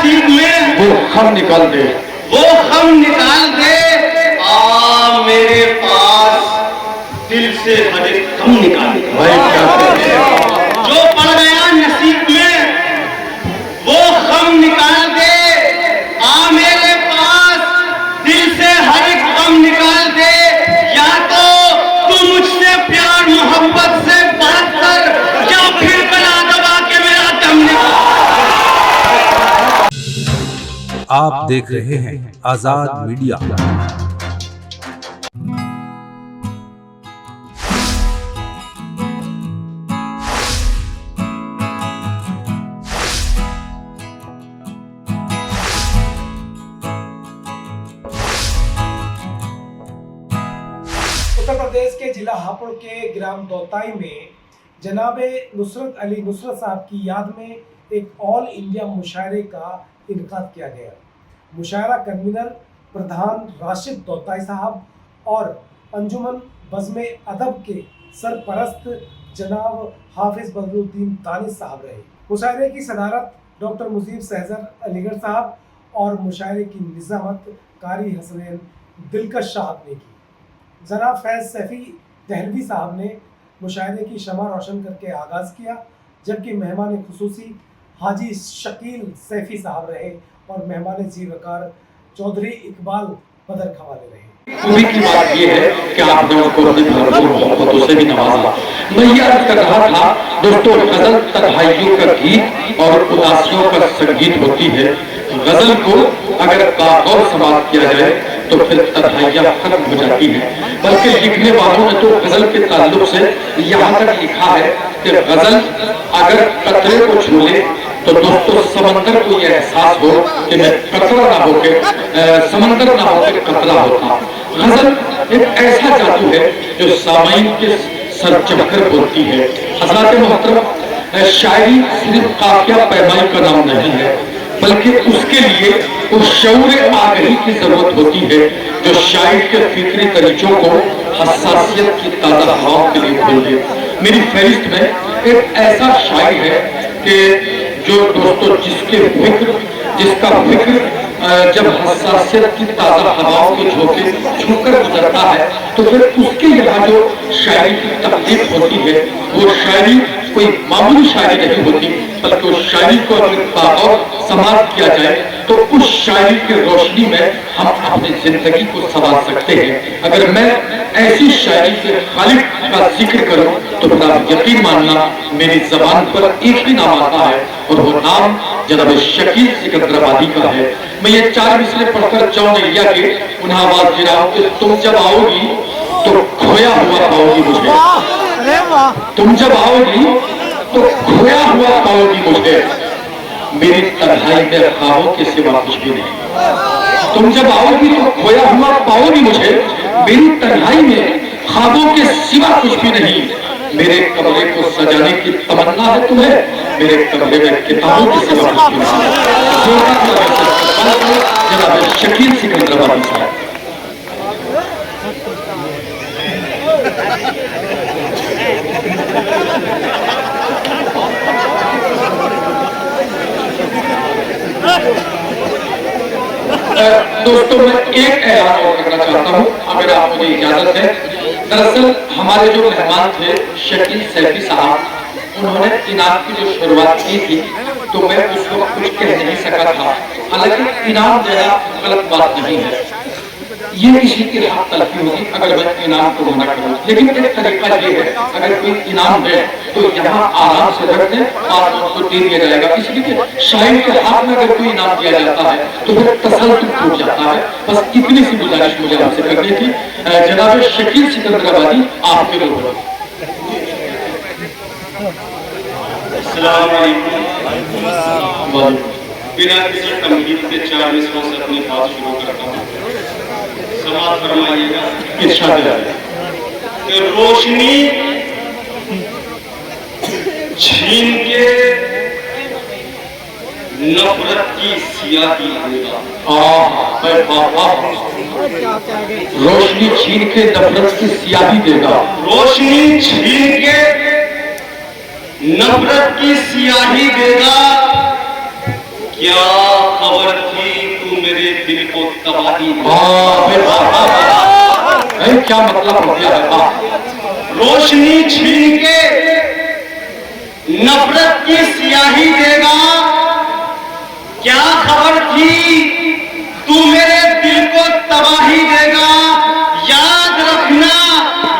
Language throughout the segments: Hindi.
नसीब में वो खम निकाल दे, वो खम निकाल दे। आ मेरे पास दिल से हर एक गम निकाल दे। भाई क्या कहते हैं? जो पड़ गया नसीब में वो गम निकाल दे। आ मेरे पास दिल से हर एक गम निकाल दे। या तो तू मुझसे प्यार मोहब्बत से बात कर या फिर गला दबा के मेरा दम निकाल। आप देख रहे हैं आजाद मीडिया। उत्तर प्रदेश के जिला हापुड़ के ग्राम दौताई में जनाबे नुसरत अली नुसरत साहब की याद में एक ऑल इंडिया मुशायरे का इनकाद किया गया। मुशायरा कन्वीनर प्रधान राशिद दौताई साहब और अंजुमन बज़्म अदब के सरपरस्त जनाब हाफिज बदरुद्दीन दानिश साहब रहे। मुशायरे की सदारत डॉक्टर मुजीब सहजर अलीगढ़ साहब और मुशायरे की निज़ामत कारी हसनैन दिलकश साहब ने की। जनाब फैज़ सैफी दहलवी साहब ने मुशायरे की शमा रोशन करके आगाज़ किया, जबकि मेहमान खुसूसी हाजी शकील सैफी साहब रहे और मेहमान जी वकार चौधरी इकबाल बदर खवाले रहे। खूबी की बात यह है कि आपने उनको अपनी भरपूर मोहब्बतों से भी नवाजा। मैं ये अर्ज कर रहा था दोस्तों, गजल तन्हाइयों का गीत और उदासियों का संगीत होती है। गजल को अगर बागौर समाप्त किया जाए तो फिर तन्हाइयां खत्म हो जाती है। बल्कि लिखने वालों ने तो गजल के ताल्लुक से यहाँ तक लिखा है कि गजल अगर कतरे को छू ले तो दोस्तों समंदर को यह एहसास हो कि मैं कतरा ना होके समंदर ना होकर कतरा होता। गजल एक ऐसा जादू है जो सामाइन के सर चढ़कर बोलती है। हज़रात मोहतरम, शायरी सिर्फ काफिया पैमाई का नाम नहीं है, बल्कि उसके लिए उस शऊर आगही की जरूरत होती है जो शायर के फिक्री तरीकों को हसासियत की ताजा हवाओं के लिए खोल दे। मेरी फहरिस्त में एक ऐसा शायर है कि जो दोस्तों जिसका फिक्र जब हसासियत की ताजा हवाओं के झोंके छूकर गुजरता है तो फिर उसके यहाँ जो शायरी की तकलीफ होती है वो शायरी कोई मामूली शायरी नहीं होती, बल्कि उस शायरी को अगर बागौर समाप्त किया जाए तो उस शायरी की रोशनी में हम अपनी जिंदगी को संवार सकते हैं। अगर मैं ऐसी शायरी के खालिक का जिक्र करूं तो फिर आप यकीन मानना मेरी जबान पर एक ही नाम आता है और वो नाम जनाब शकील सिकंदराबादी का है। मैं ये 4 मिसरे पढ़कर चौनिया के उन्हें आवाज गिराऊं कि तुम जब आओगी तो खोया हुआ पाओगी मुझे, तुम जब आओगी तो खोया हुआ पाओगी मुझे, मेरी तन्हाई में ख्वाबों के सिवा कुछ भी नहीं। तुम जब आओगी तो खोया हुआ पाओगी मुझे, मेरी तन्हाई में ख्वाबों के सिवा कुछ भी नहीं। मेरे कमरे को सजाने की तमन्ना है तुम्हें, मेरे कमरे में किताबों के सिवा कुछ भी नहीं। जनाब शकील सिकंदराबादी साहब। दोस्तों, मैं एक ऐलान और करना चाहता हूँ अगर आप मुझे इजाजत है। दरअसल हमारे जो मेहमान थे शकील सैफी साहब, उन्होंने इनाम की जो शुरुआत की थी तो मैं उस वक्त कुछ कह नहीं सका था। हालांकि इनाम देना गलत बात नहीं है, ये किसी की हक तलफी होगी अगर मैं इनाम को मना करूं, लेकिन एक तरीका ये है अगर कोई इनाम दे तो यहाँ आराम से रख दे और उसको दे दिया जाएगा। इसलिए कि शायर के हाथ में अगर कोई इनाम दिया जाता है तो फिर तसल्लुत टूट जाता है। बस इतनी सी गुजारिश मुझे आपसे करनी थी। जनाब शकील सिकंदराबादी आपके लोग। बिना किसी तमहीद के 4 मिसरों से अपनी बात शुरू करता हूँ। समाज फरमाइएगा इरशाद कि रोशनी छीन के नफरत की सियाही देगा। रोशनी छीन के नफरत की सियाही देगा। रोशनी छीन के नफरत की सियाही देगा। क्या खबर थी तू मेरे दिल को तबाही दे। भाई क्या मतलब हो गया है? रोशनी छीन के नफरत की स्याही देगा। क्या खबर थी तू मेरे दिल को तबाही देगा। याद रखना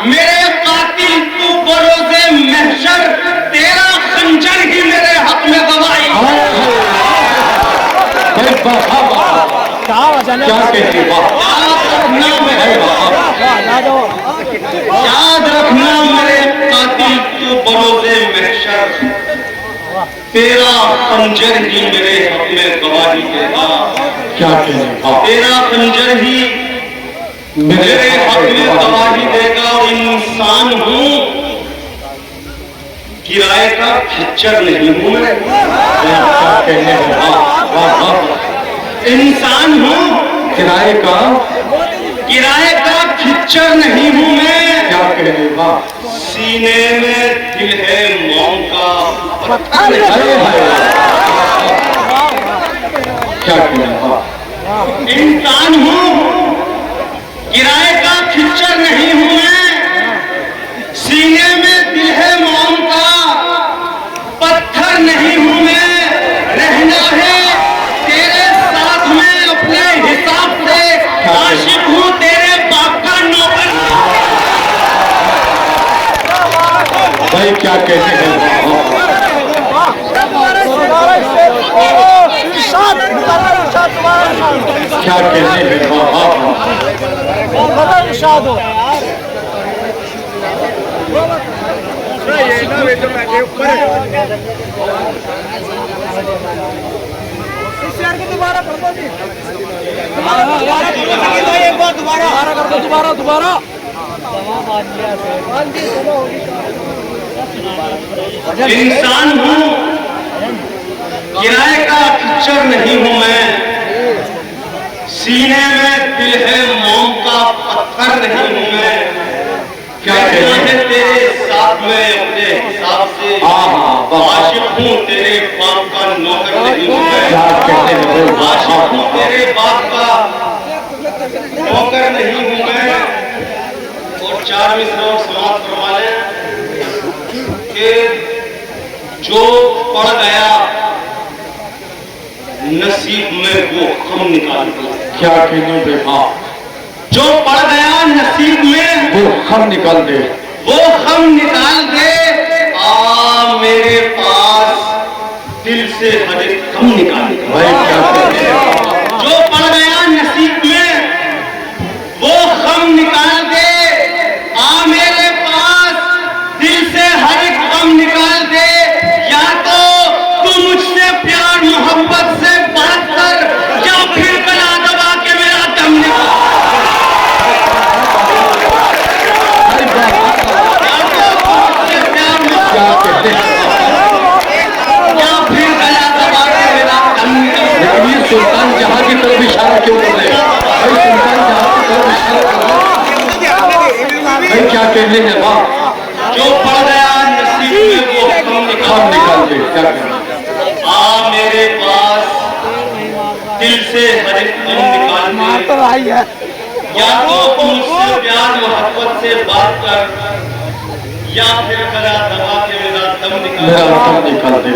मेरे कातिल तू बरोज़े महशर, तेरा खंजर ही मेरे हक में गवाही। क्या कहते? याद रखना मेरे कातिल तू बरोज़े महशर, तेरा खंजर ही मेरे हक में गवाही देगा। क्या कहते? तेरा खंजर ही मेरे हक में गवाही देगा। और इंसान हूँ, किराए का खच्चर नहीं हूँ मैं। क्या कहने? इंसान हूँ, किराए का खच्चर नहीं हूँ मैं। क्या कहने? सीने में दिल है मौन का पत्थर। क्या कहने? इंसान हूँ, किराए का खच्चर नहीं हूँ मैं। सीने में दिल है मौन का पत्थर नहीं हूँ मैं। रहना है तेरे साथ में अपने हिसाब से, आशिक हूँ तेरे बाप का नौकर। भाई क्या कहते हैं? क्या कहते दोबारा इंसान हूँ, किराए का खच्चर नहीं हूँ मैं। सीने में दिल है मोम का पत्थर नहीं हूँ मैं। क्या कहना है तेरे साथ में अपने हिसाब से, आशिक हूँ तेरे बाप का नौकर नहीं हूँ मैं। आशिक हूँ तेरे बाप का नौकर नहीं हूँ मैं। और 4 मिसरे और समाप्त करवा लें कि जो पढ़ गया नसीब में वो हम निकाल दे। क्या कहने? जो पढ़ गया नसीब में वो हम निकाल दे। वो हम निकाल दे। आ मेरे पास दिल से हर एक हम निकाल दे। भाई क्या कहते हैं? जो पढ़ गया नसीब में वो हम निकाल दे। आ मेरे पास दिल से हर एक गम निकाल दे। या तो तू मुझसे प्यार मोहब्बत से बात कर, या फिर गला दबा के मेरा दम निकाल। या तो तू मुझसे प्यार क्या कहते हैं? या फिर गला दबा के मेरा दम निकाल। लेकिन ये सुल्तान जहां की तरफ इशारा क्यों कर रहे हैं? भाई सुल्तान जहां की तरफ इशारा कर रहे हैं। भाई क्या कहने हैं? वाह, जो पढ़ गया नसीब में वो हम निकाल दे। क्या कहने? आ मेरे पास दिल से हर एक गम निकाल दे। या तो तुम मुझसे प्यार मोहब्बत से बात कर, या फिर गला दबा के मेरा दम निकाल दे।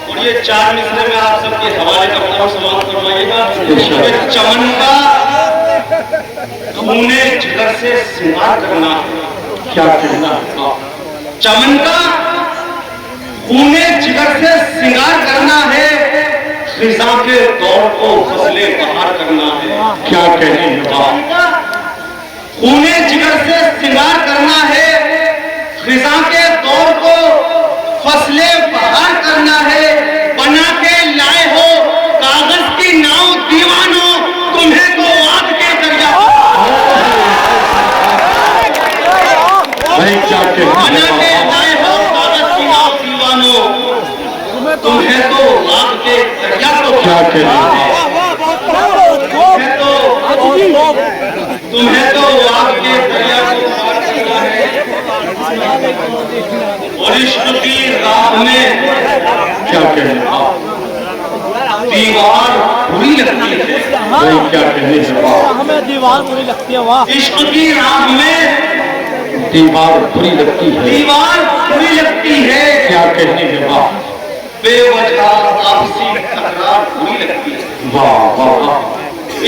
और ये 4 मिसरे में आप सबके हवाले करता हूँ, समाप्त करवाइएगा। चमन का खूने जिगर से श्रृंगार करना है। क्या कहना? चमन का खूने जिगर से श्रृंगार करना है। खिजा के दौर को फसले बहार करना है। क्या कहने हैं? चमन का खूने जिगर से श्रृंगार करना है। खिजा के दौर को फसले बहार करना है। बना के लाए हो कागज की नाव दीवानों, तुम्हें तो आग के दरिया। भाई क्या कहने? बना के लाए हो कागज की नाव दीवानों, तुम्हें तो आग के दरिया को। क्या कहने? तुम्हें तो आग के दरिया को पार करना है। और इश्क की राह में क्या कहने? दीवार बुरी लगती है। भाई क्या कहने हैं वाह, हमें दीवार बुरी लगती है वाह। इश्क की राह में दीवार बुरी लगती है, दीवार बुरी लगती है। क्या कहने हैं वाह, बेवजह आपसी तकरार बुरी लगती है। वाह वाह वाह,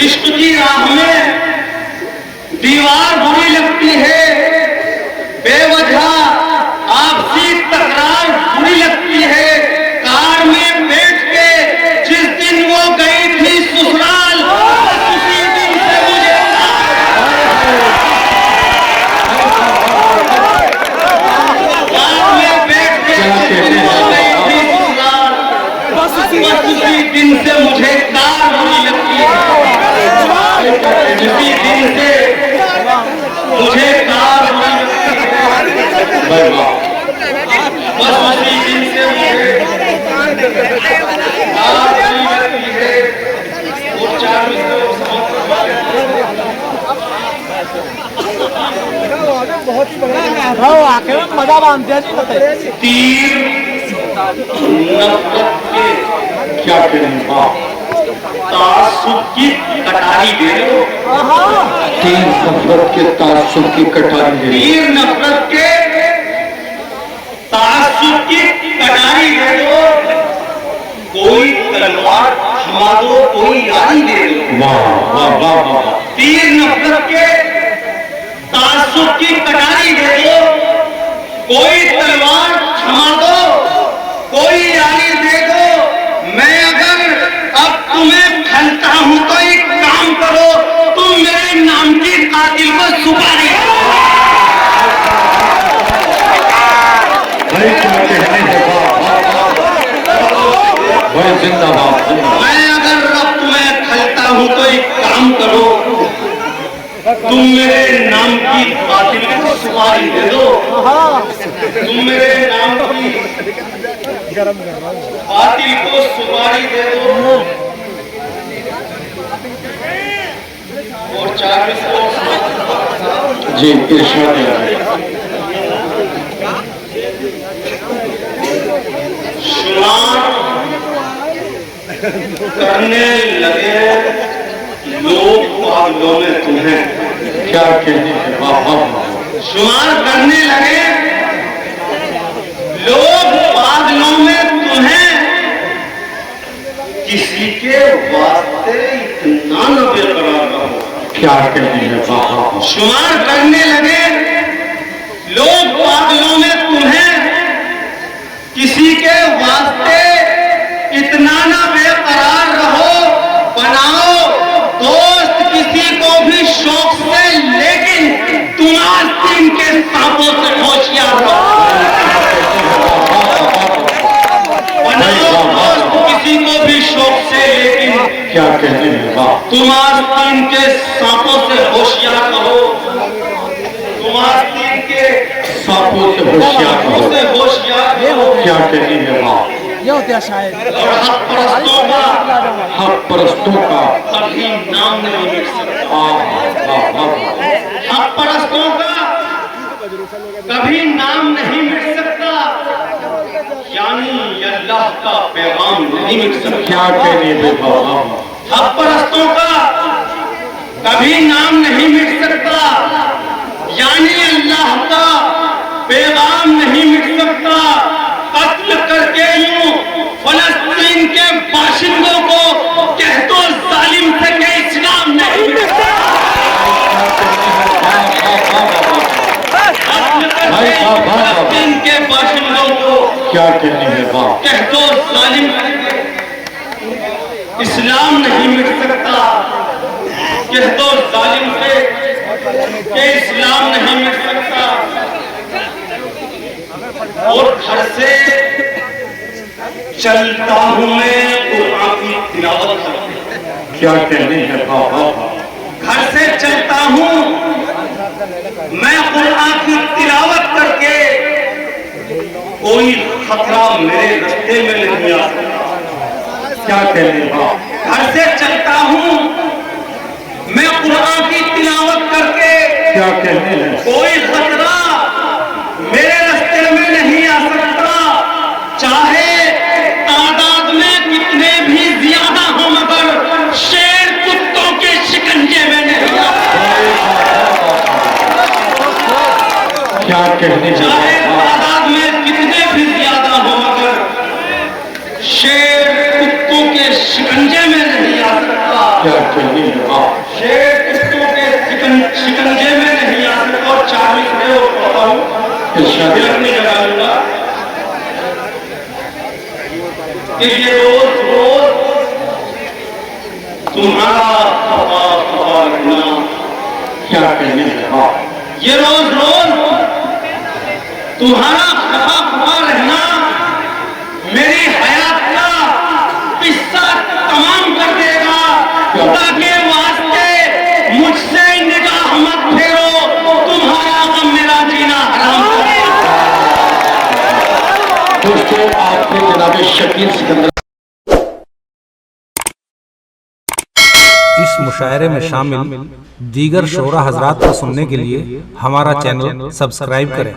इश्क की राह में दीवार बुरी लगती है, बेवजह आपसी तकरार बुरी लगती है। कार में बैठ के जिस दिन वो गई थी ससुराल, उसी दिन से मुझे कार में बैठ के जिस दिन वो गई थी ससुराल, बस उसी दिन से मुझे कार बुरी लगती है। उसी दिन से मुझे कार बुरी लगती है। भाई वाह, बस उसी दिन से मुझे कार बुरी लगती है। और चार आखिर में मजा बांधते हैं। तीर नफरत के क्या कहने हैं वाह, तासुब की कटारी दे दो। तीन नफरत के तासुब की कटारी दे, तीर नफरत के तासुब की कटारी दे दो। कोई तलवार थमा दो, कोई यारी दे दो। वाह वाह वाह वाह, तीर नफरत के तासुब की कटारी दे दो। कोई तलवार थमा दो, कोई यारी दे दो। मैं अगर अब तुम्हें खलता हूं तो एक काम करो, तुम मेरे नाम की कातिल को सुपारी दो। भाई क्या कहने हैं वाह, भाई जिंदाबाद जिंदाबाद, मैं अगर अब तुम्हें खलता हूं तो एक काम करो, तुम मेरे नाम की कातिल को सुपारी दे दो। तुम मेरे नाम की कातिल को सुपारी दे दो। और 40 को जी इरशाद है, शुमार करने लगे लोग पागलों में तुम्हें। क्या कहने हैं वाह वाह वाह, शुमार करने लगे लोग पागलों में तुम्हें। किसी के वास्ते इतना न बेकरार रहो। क्या कहने हैं वाह वाह वाह, शुमार करने लगे लोग पागलों में तुम्हें। किसी के वास्ते इतना ना बेकरार रहो। बनाओ दोस्त किसी को भी शौक से, लेकिन तुम आस्तीन के सांपों से होशियार रहो। बनाओ दोस्त किसी को भी शौक से, लेकिन क्या कहने हैं वाह, तुम आस्तीन के सांपों से होशियार रहो। तुम आस्तीन के सांपों से होशियार सांपों रहो, से होशियार रहो। क्या कहने हैं वाह, ये होते हैं शायद। और हक परस्तों का हक परस्तों का कभी नाम नहीं मिट सकता। वाह वाह वाह, हक परस्तों का कभी नाम नहीं मिट सकता, यानी अल्लाह का पैगाम नहीं मिट सकता। क्या कहने हैं वाह वाह वाह, हक परस्तों का कभी नाम नहीं मिट सकता, यानी अल्लाह का पैगाम नहीं मिट सकता। कत्ल करके यूं फलस्तीन के बाशिंदों को कह दो जालिम से कि इस्लाम नहीं मिट सकता। कत्ल करके यूं फलस्तीन के बाशिंदों को क्या कहने हैं वाह, कह दो जालिम से इस्लाम नहीं मिट सकता। कह दो जालिम से कि इस्लाम नहीं मिट सकता। और घर से चलता हूं मैं कुरान की तिलावत करके। क्या कहने हैं वाह वाह वाह, घर से चलता हूं मैं कुरान की तिलावत करके। कोई खतरा मेरे रास्ते में नहीं आ सकता। क्या कहने हैं वाह, घर से चलता हूं मैं कुरान की तिलावत करके। क्या कहने हैं, कोई खतरा मेरे रास्ते में नहीं आ सकता। चाहे तादाद में कितने भी ज्यादा हो, मगर क्या कहने चाहे तादाद में कितने भी ज्यादा हो, मगर शेर कुत्तों के शिकंजे में नहीं आ सकता। क्या कहने शेर कुत्तों के शिकंजे में नहीं आ सकता। और 40 में और कहता हूँ, फिर अपनी जगह लूंगा कि ये रोज रोज तुम्हारा खफा खफा रहना, क्या कहने ये रोज रोज तुम्हारा खफा खफा रहना मेरी हयात का किस्सा तमाम कर देगा। खुदा के वास्ते मुझसे निगाह मत फेरो, तुम्हारा गम मेरा जीना हराम करेगा। दोस्तों, आपने जनाब शकील सिकंदर इस मुशायरे में शामिल दीगर शोरा हजरात को सुनने के लिए हमारा चैनल सब्सक्राइब करें।